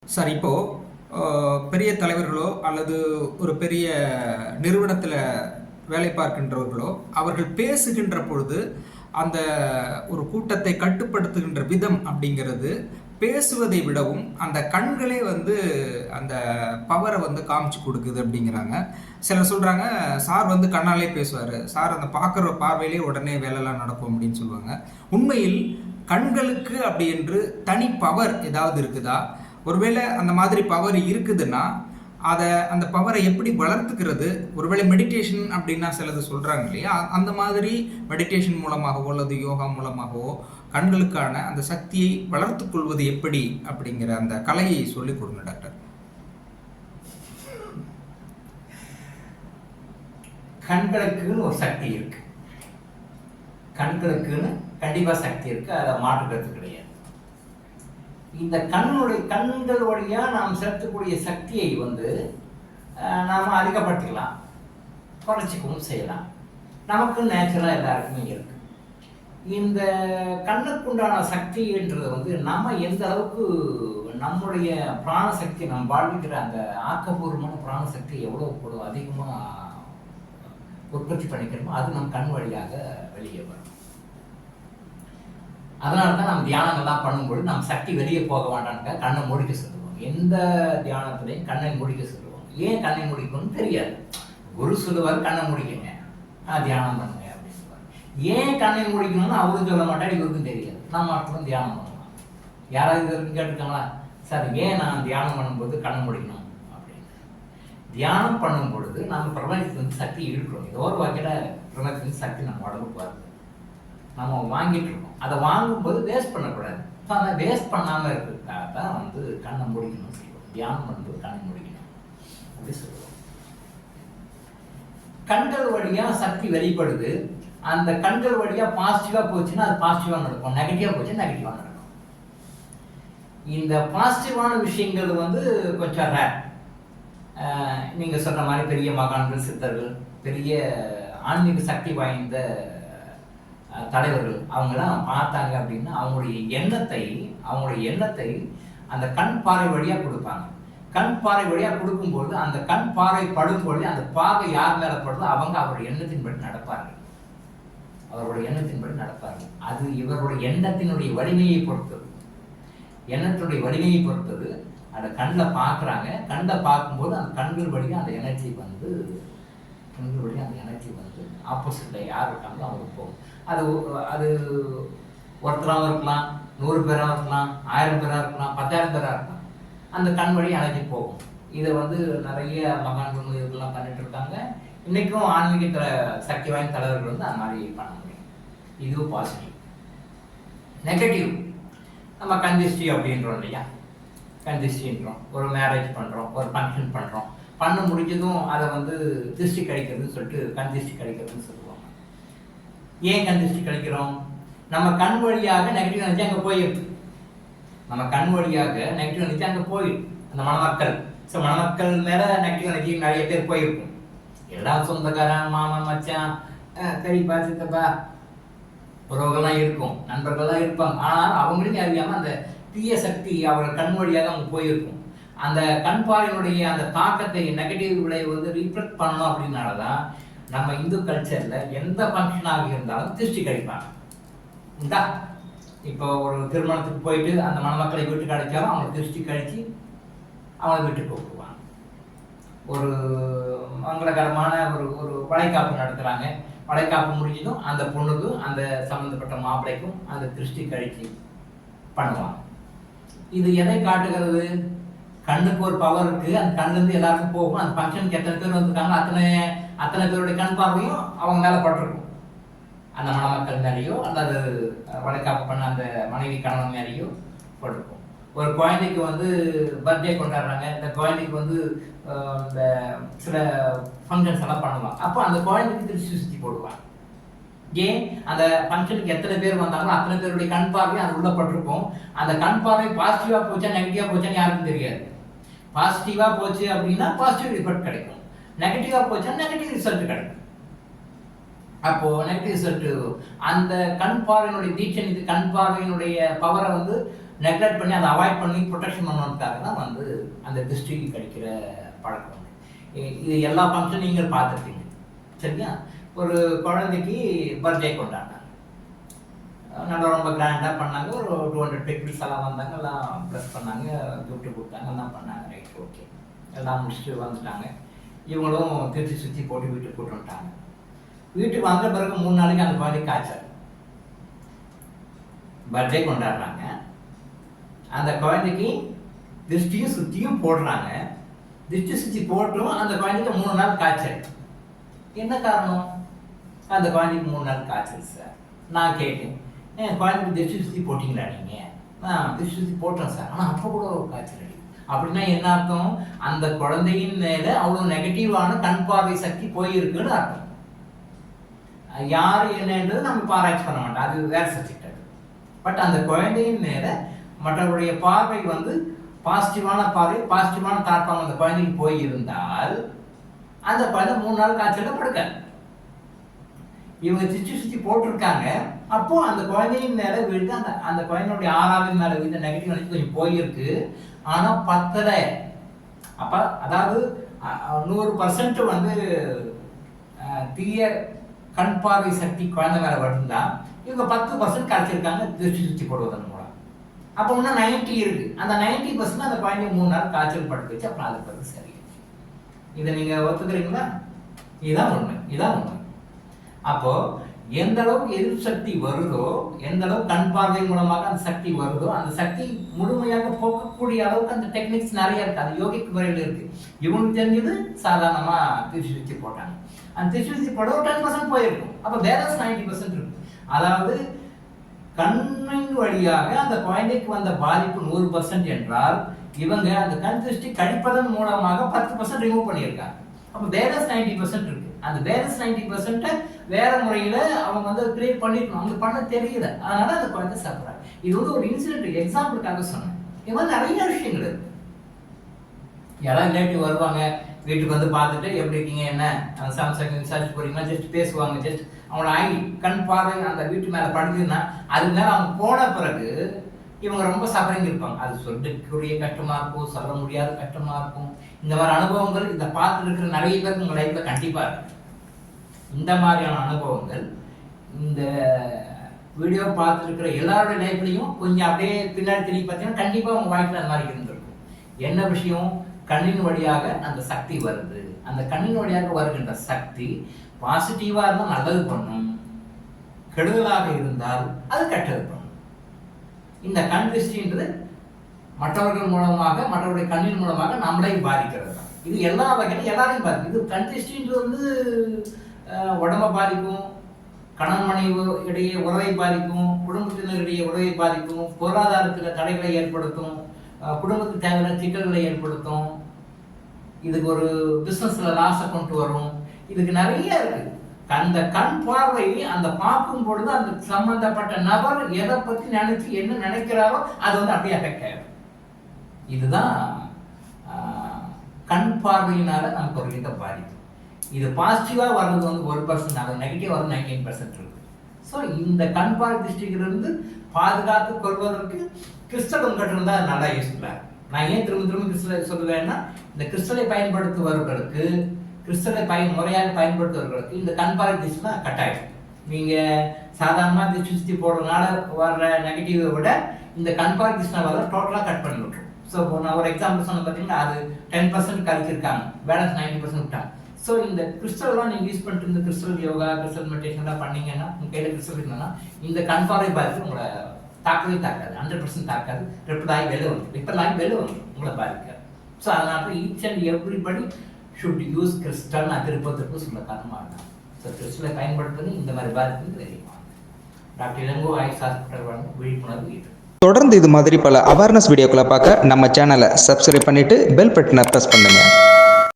Sir இப்போ பெரிய தலைவர்களோ அல்லது ஒரு பெரிய நிறுவனத்தில் வேலை பார்க்கின்றவர்களோ அவர்கள் பேசுகின்ற பொழுது அந்த ஒரு கூட்டத்தை கட்டுப்படுத்துகின்ற விதம் அப்படிங்கிறது பேசுவதை விடவும் அந்த கண்களே வந்து அந்த பவரை வந்து காமிச்சு கொடுக்குது அப்படிங்கிறாங்க. சிலர் சொல்கிறாங்க சார் வந்து கண்ணாலே பேசுவார், சார் அந்த பார்க்குற பார்வையிலே உடனே வேலைலாம் நடக்கும் அப்படின்னு சொல்லுவாங்க. உண்மையில் கண்களுக்கு அப்படி என்று தனி பவர் ஏதாவது இருக்குதா? ஒருவேளை அந்த மாதிரி பவர் இருக்குதுன்னா அதை அந்த பவரை எப்படி வளர்த்துக்கிறது? ஒருவேளை மெடிடேஷன் அப்படின்னா சிலது சொல்கிறாங்க இல்லையா, அந்த மாதிரி மெடிடேஷன் மூலமாகவோ அல்லது யோகா மூலமாகவோ கண்களுக்கான அந்த சக்தியை வளர்த்து கொள்வது எப்படி அப்படிங்கிற அந்த கலையை சொல்லிக் கொடுங்க டாக்டர். கண்களுக்குன்னு ஒரு சக்தி இருக்கு, கண்களுக்குன்னு கண்டிப்பா சக்தி இருக்கு, அதை மாற்றுறது கிடையாது. இந்த கண்கள் வழியா நாம் செலுத்தக்கூடிய சக்தியை வந்து நாம் அதிகப்படுத்திக்கலாம், குறைச்சிக்கவும் செய்யலாம். நமக்கு நேச்சுரலாக எல்லாருக்குமே இருக்கு. இந்த கண்ணுக்குண்டான சக்தி என்றது வந்து நம்ம எந்த அளவுக்கு நம்முடைய பிராணசக்தி, நம்ம வாழ்விக்கிற அந்த ஆக்கப்பூர்வமான பிராணசக்தி எவ்வளோ அதிகமாக உற்பத்தி பண்ணிக்கிறோமோ அது நம் கண் வழியாக வெளியே வரும். அதனால தான் நம்ம தியானங்கள்லாம் பண்ணும்போது நம்ம சக்தி வெளியே போக வேண்டான்னு கண்ணை மூடிக்க சொல்லுவோம். எந்த தியானத்துலையும் கண்ணை மூடிக்க சொல்லுவோம். ஏன் கண்ணை முடிக்கணும்னு தெரியாது. குரு சொல்லுவார் கண்ணை முடிக்கங்க, தியானம் பண்ணுங்க அப்படின்னு சொல்லுவார். ஏன் கண்ணை முடிக்கணும்னு அவரும் சொல்ல மாட்டார், இவருக்கும் தெரியாது. நம்ம மட்டும் தியானம் பண்ணலாம். யாராவது இது வரைக்கும் கேட்டுருக்காங்களா, சார் ஏன் நான் தியானம் பண்ணும்போது கண்ணை முடிக்கணும் அப்படின்னு? தியானம் பண்ணும் பொழுது நம்ம பிரபஞ்சத்திலிருந்து சக்தி இழுக்கிறோம். ஏதோ ஒரு வகையில் பிரபஞ்சத்திலிருந்து சக்தி நம்ம உடம்புக்கு வருது, நம்ம வாங்கிட்டு இருக்கோம். அதை வாங்கும்போது வேஸ்ட் பண்ணக்கூடாது. அதை வேஸ்ட் பண்ணாமல் இருக்கிறதுக்காக தான் வந்து கண்ணை முடிக்கணும்னு சொல்லுவோம். தியானம் பண்ணும்போது கண்ணை முடிக்கணும் அப்படி சொல்லுவோம். கண்கள் வழியா சக்தி வெளிப்படுது. அந்த கண்கள் வழியா பாசிட்டிவா போச்சுன்னா அது பாசிட்டிவா நடக்கும், நெகட்டிவா போச்சுன்னா நெகட்டிவா நடக்கும். இந்த பாசிட்டிவான விஷயங்கள் வந்து கொஞ்சம் ரேர். நீங்க சொன்ன மாதிரி பெரிய மகான்கள், சித்தர்கள், பெரிய ஆன்மீக சக்தி வாய்ந்த தலைவர்கள் அவங்கெல்லாம் பார்த்தாங்க அப்படின்னா அவங்களுடைய எண்ணத்தை அந்த கண் பாறை வழியா கொடுப்பாங்க. கண் பாறை வழியா கொடுக்கும்போது அந்த கண் பாறை படும்பொழுது அந்த பார்வை யார் மேல படுதோ அவங்க அவருடைய எண்ணத்தின்படி நடப்பார்கள். அது இவருடைய எண்ணத்தினுடைய வலிமையை பொறுத்தது. அந்த கண்ணில் பார்க்குறாங்க. கண்ணில் பார்க்கும்போது அந்த கண்கள் வழியாக அந்த எனர்ஜி வந்து ஆப்போசிட்டில் யார் இருக்காங்களோ அவங்களுக்கு போகும். அது ஒருத்தராகவும் இருக்கலாம், 100 பேராக இருக்கலாம், 1000 பேராக இருக்கலாம், 10,000 பேராக இருக்கலாம். அந்த கண் வழி எனர்ஜி போகும். இதை வந்து நிறைய மகான்கள் இதெல்லாம் பண்ணிட்டு இருக்காங்க. இன்றைக்கும் ஆன்மீக சக்தி வாய்ந்த தலைவர்கள் வந்து அந்த மாதிரி பண்ண முடியும். இதுவும் பாசிட்டிவ். நெகட்டிவ் நம்ம கந்திஷ்டி அப்படின்றோம் இல்லையா, கந்திஷ்டின்றோம். ஒரு மேரேஜ் பண்ணுறோம், ஒரு ஃபங்க்ஷன் பண்ணுறோம், பண்ண முடிஞ்சதும் அதை வந்து திருஷ்டி கழிக்கிறதுன்னு சொல்லிட்டு கந்திஷ்டி கழிக்கிறதுன்னு சொல்லுவாங்க. ஏன் கந்திஷ்டி கழிக்கிறோம்? நம்ம கண் வழியாக நெகட்டிவ் எனர்ஜி அங்கே போயிடுது. அந்த மணமக்கள் மேலே நெகட்டிவ் எனர்ஜி நிறைய பேர் போயிருக்கும். எல்லாம் சொந்தக்காரன், மாமன், மச்சான், பெரியப்பா, சித்தப்பா, உறவுகள்லாம் இருக்கும், நண்பர்கள்லாம் இருப்பாங்க. ஆனால் அவங்களுக்கும் அறியாமல் அந்த தீய சக்தி அவர்கள் கண் வழியாக அவங்க போயிருக்கும். அந்த கண் பார்வையினுடைய அந்த தாக்கத்தை, நெகட்டிவ் விளைவை வந்து ரீஃப்ளெக்ட் பண்ணணும். அப்படின்னாலதான் நம்ம இந்து கல்ச்சர்ல எந்த ஃபங்க்ஷனாக இருந்தாலும் திருஷ்டி கழிப்பாங்க. இந்தா இப்போ ஒரு திருமணத்துக்கு போயிட்டு அந்த மணமக்களை வீட்டுக்கு அடைச்சாலும் அவங்க திருஷ்டி கழிச்சு அவங்களை வீட்டுக்கு கூப்பிடுவாங்க. ஒரு மங்களகரமான ஒரு வளைகாப்பு நடத்துகிறாங்க. வளைகாப்பு முடிஞ்சதும் அந்த பொண்ணுக்கும் அந்த சம்மந்தப்பட்ட மாப்பிள்ளைக்கும் அந்த திருஷ்டி கழிச்சு பண்ணுவாங்க. இது எதை காட்டுகிறது? கண்ணுக்கு ஒரு பவர் இருக்கு. அந்த கண்ணுலேருந்து எல்லாருக்கும் போகும். அந்த ஃபங்க்ஷனுக்கு எத்தனை பேர் வந்துருக்காங்க அத்தனை பேருடைய கண் பார்வையும் அவங்க மேலே பட்டிருக்கும். அந்த மணமக்கள் மேலேயோ அல்லது வளைகாப்பு பண்ண அந்த மனைவி கணவன் மேலேயோ பட்டிருக்கும். ஒரு குழந்தைக்கு வந்து பர்த்டே கொண்டாடுறாங்க. இந்த குழந்தைக்கு வந்து இந்த சில ஃபங்க்ஷன்ஸ் எல்லாம் பண்ணுவாங்க. அப்போ அந்த குழந்தைக்கு திருஷ்டி சுற்றி போடுவாங்க. ஏன்? அந்த ஃபங்க்ஷனுக்கு எத்தனை பேர் வந்தாங்களோ அத்தனை பேருடைய கண் பார்வையும் அது உள்ளப்பட்டிருக்கும். அந்த கண் பார்வை பாசிட்டிவாக போச்சா நெகட்டிவாக போச்சான்னு யாருக்கும் தெரியாது. பாசிட்டிவாக போச்சு அப்படின்னா பாசிட்டிவ் ரிசல்ட் கிடைக்கும், நெகட்டிவாக போச்சா நெகட்டிவ் ரிசல்ட் கிடைக்கும். அப்போ நெகட்டிவ் ரிசல்ட் அந்த கண் பார்வையினுடைய தீட்சணிக்கு கண் பார்வையினுடைய பவரை வந்து நெக்லெக்ட் பண்ணி அதை அவாய்ட் பண்ணி ப்ரொடெக்ஷன் பண்ணணுக்காக தான் வந்து அந்த திருஷ்டி கழிக்கிற பழக்கம் வந்து. இது எல்லா ஃபங்க்ஷனும் நீங்கள் பார்த்துருப்பீங்க சரியா. ஒரு குழந்தைக்கு பர்த்டே கொண்டாடினாங்க, நல்லா ரொம்ப கிராண்டாக பண்ணாங்க. ஒரு 200 பீப்புள்ஸ் எல்லாம் வந்தாங்க, எல்லாம் ப்ளஸ் பண்ணாங்க, கிஃப்ட்டு கொடுத்தாங்க, எல்லாம் பண்ணாங்க. ரைட், ஓகே, எல்லாம் முடிச்சுட்டு வந்துட்டாங்க. இவங்களும் திருச்சி சுற்றி போட்டு வீட்டுக்கு கூட்டு வந்துட்டாங்க. வீட்டுக்கு வந்த பிறகு 3 நாளைக்கு அந்த குழந்தைக்கு காய்ச்சல். பர்த்டே கொண்டாடுறாங்க, அந்த குழந்தைக்கு திருஷ்டியும் சுற்றியும் போடுறாங்க. திருஷ்டி சுற்றி போட்டும் அந்த குழந்தைக்கு 3 நாள் காய்ச்சல். என்ன காரணம்? அந்த குழந்தைக்கு 3 நாள் காய்ச்சல் சார். நான் கேட்டேன், குழந்தைக்கு திருஷ்டி சுற்றி போட்டிங்களா நீங்கள்? நான் திருஷ்டி சுற்றி போட்டேன் சார், ஆனால் அப்போ கூட ஒரு காய்ச்சல் அடி. அப்படின்னா என்ன அர்த்தம்? அந்த குழந்தையின் மேலே அவ்வளோ நெகட்டிவான கண் பார்வை சக்தி போயிருக்குன்னு அர்த்தம். யார் என்னன்றது நம்ம ஆராய்ச்சி பண்ண மாட்டோம், அது வேற சப்ஜெக்ட். அது பட் அந்த குழந்தையின் மேலே மற்றவருடைய பார்வை வந்து பாசிட்டிவான பார்வை, பாசிட்டிவான தாக்கம் அந்த குழந்தைக்கு போயிருந்தால் அந்த குழந்தை 3 நாள் காய்ச்சல படுக்காது. இவங்க சுற்றி போட்டிருக்காங்க, அப்போ அந்த குழந்தையின் மேல விழுந்து அந்த குழந்தையுடைய 6வது மேல விழுந்த நெகட்டிவ் எனர்ஜி கொஞ்சம் போயிருக்கு, ஆனா பத்தலை. அப்ப அதாவது 100% வந்து தீய கண் பார்வை சக்தி குழந்தை மேல வருந்தா இவங்க 10% கரைச்சிருக்காங்க திருஷ்டி சுற்றி போடுவதன் மூலம். அப்போ இன்னும் 90 இருக்கு. அந்த 90% அந்த குழந்தைய 3 நாள் காய்ச்சல் படுத்து வச்சு அப்புறம் அது பிறகு சரி. இதை நீங்க ஒத்துக்கிறீங்களா? இதுதான் உண்மை, இதுதான் உண்மை. அப்போ எந்த அளவுக்கு எதிர்ப்பு சக்தி வருதோ, எந்த அளவுக்கு கண் பார்வை மூலமாக அந்த சக்தி வருதோ, அந்த சக்தி முழுமையாக போக்கக்கூடிய அளவுக்கு அந்த டெக்னிக்ஸ் நிறைய இருக்கு. அது யோகிக் முறையில் இருக்கு. இவங்களுக்கு தெரிஞ்சது சாதாரணமா திருஷ்டி சுற்றி போட்டாங்க. அந்த திருஷ்டி சுற்றி போட 10% போயிருக்கும். அப்போ பேலன்ஸ் 90% இருக்கு. அதாவது கண்ணின் வழியாக அந்த குழந்தைக்கு வந்த பாதிப்பு 100% என்றால் இவங்க அந்த கண் திருஷ்டி கழிப்பதன் மூலமாக 10% ரிமூவ் பண்ணியிருக்காங்க. அப்போ பேலன்ஸ் 90% இருக்கு. அந்த பேலன்ஸ் 90% வேற முறையில அவங்க வந்து கிரியேட் பண்ணிருக்கணும், அவங்க பண்ண தெரியல, அதனால அந்த குழந்தை சாப்பிட்றாங்க. இது வந்து ஒரு இன்சிடென்ட் எக்ஸாம்பிளுக்காக சொன்னேன். இது மாதிரி நிறைய விஷயங்கள் இருக்கு. யாராவது ரிலேட்டிவ் வருவாங்க, வீட்டுக்கு வந்து பார்த்துட்டு எப்படி இருக்கீங்க, என்ன சாம்சங் விசாரிச்சு போறீங்கன்னா ஜஸ்ட் பேசுவாங்க. ஜஸ்ட் அவங்களோட கண் பார்வை அந்த வீட்டு மேல படுதுன்னா அது மேல அவங்க போன பிறகு இவங்க ரொம்ப சஃபரிங் இருப்பாங்க. அது சொல்லக்கூடிய கஷ்டமா இருக்கும், சொல்ல முடியாத கஷ்டமா இருக்கும். இந்த மாதிரி அனுபவங்கள் இதை பார்த்து இருக்கிற நிறைய பேருக்கு உங்க லைஃப்ல கண்டிப்பா இருக்கு. இந்த மாதிரியான அனுபவங்கள் இந்த வீடியோ பார்த்து இருக்கிற எல்லாருடைய லைஃப்லையும் கொஞ்சம் அப்படியே பின்னாடி திரும்பி பார்த்தீங்கன்னா கண்டிப்பா உங்க வாழ்க்கையில் அந்த மாதிரி இருந்திருக்கும். என்ன விஷயம்? கண்ணின் வழியாக அந்த சக்தி வருது. அந்த கண்ணின் வழியாக வருகின்ற சக்தி பாசிட்டிவா இருந்தால் நல்லது பண்ணும், கெடுதலாக இருந்தால் அது கெட்டது பண்ணும். இந்த கண் திருஷ்டின்றது மற்றவர்கள் மூலமாக, மற்றவருடைய கண்ணின் மூலமாக நம்மளை பாதிக்கிறது தான். இது எல்லா வகையிலும் எல்லாரையும் பாதிக்கும். இது கண் திருஷ்டின்றது வந்து உடம்பை பாதிக்கும், கணவன் மனைவி இடையே உறவை பாதிக்கும், குடும்பத்தினரிடையே உறவை பாதிக்கும், பொருளாதாரத்தில் தடைகளை ஏற்படுத்தும், குடும்பத்துக்கு தேவையான சிக்கல்களை ஏற்படுத்தும், இதுக்கு ஒரு பிசினஸ்ல லாஸை கொண்டு வரும். இதுக்கு நிறைய இருக்கு. அந்த கண் பார்வை அந்த பார்க்கும் பொழுது அந்த சம்பந்தப்பட்ட நபர் எதை பத்தி நினைச்சு என்ன நினைக்கிறாரோ அது வந்து அப்படியே அஃபெக்ட் ஆயிடும். இதுதான் கண் பார்வையினால நமக்கு ஒரு வித பாதிப்பு. இது பாசிட்டிவா வர்றது வந்து 1%, அது நெகட்டிவ் வர்றது 19% இருக்கு. ஸோ இந்த கண் பார்வை திருஷ்டியிலிருந்து பாதுகாத்து கொள்வதற்கு கிறிஸ்டல் உங்கள்கிட்ட இருந்தால் நல்லா யூஸ்ஃபுல்லாக. நான் ஏன் திரும்ப திரும்ப கிறிஸ்டலை சொல்லுவேன்னா, இந்த கிறிஸ்டலை பயன்படுத்துபவர்களுக்கு, கிறிஸ்டலை முறையாக பயன்படுத்துவர்களுக்கு இந்த கண் பார்வை திருஷ்டினா கட்டாயம். நீங்கள் சாதாரணமாக திருஷ்டி சுற்றி போடுறதுனால வர்ற நெகட்டிவை விட இந்த கண் பார்வை திருஷ்டினா வர டோட்டலாக கட் பண்ணி விட்டுரும். ஸோ நான் ஒரு எக்ஸாம்பிள் சொன்ன பார்த்தீங்கன்னா அது 10% கழிச்சிருக்காங்க, பேலன்ஸ் 90% விட்டாங்க. ஸோ இந்த கிறிஸ்டல்லாம் நீங்கள் யூஸ் பண்ணிட்டு இந்த கிறிஸ்டல் யோகா, கிறிஸ்டல் மெடிடேஷன்லாம் பண்ணீங்கன்னா, உங்கள் கையில் கிறிஸ்டல் இருந்தாங்கன்னா இந்த கண் பார்வை பாதிப்பு உங்களை தாக்கவே தாக்காது, 100% தாக்காது. ரிப்பல் ஆகி வெளில வந்துடும், ரிப்பல் ஆகி வெளில வந்துடும், உங்களை பாதிக்காது. ஸோ அதனால each and everybody should use crystal. நான் திருப்பத்திற்கு சொல்ல காரணமாக இருக்கும். ஸோ கிறிஸ்டலை பயன்படுத்துறது இந்த மாதிரி பாதிப்பு தெரியுமா? டாக்டர் இளங்கோ ஆயுஷ் ஹாஸ்பிட்டல் வழங்கும் விழிப்புணர்வு இது. தொடர்ந்து இது மாதிரி பல அவேர்னஸ் வீடியோக்களை பார்க்க நம்ம சேனலை சப்ஸ்கிரைப் பண்ணிட்டு பெல் பட்டனை ப்ரெஸ் பண்ணுங்க.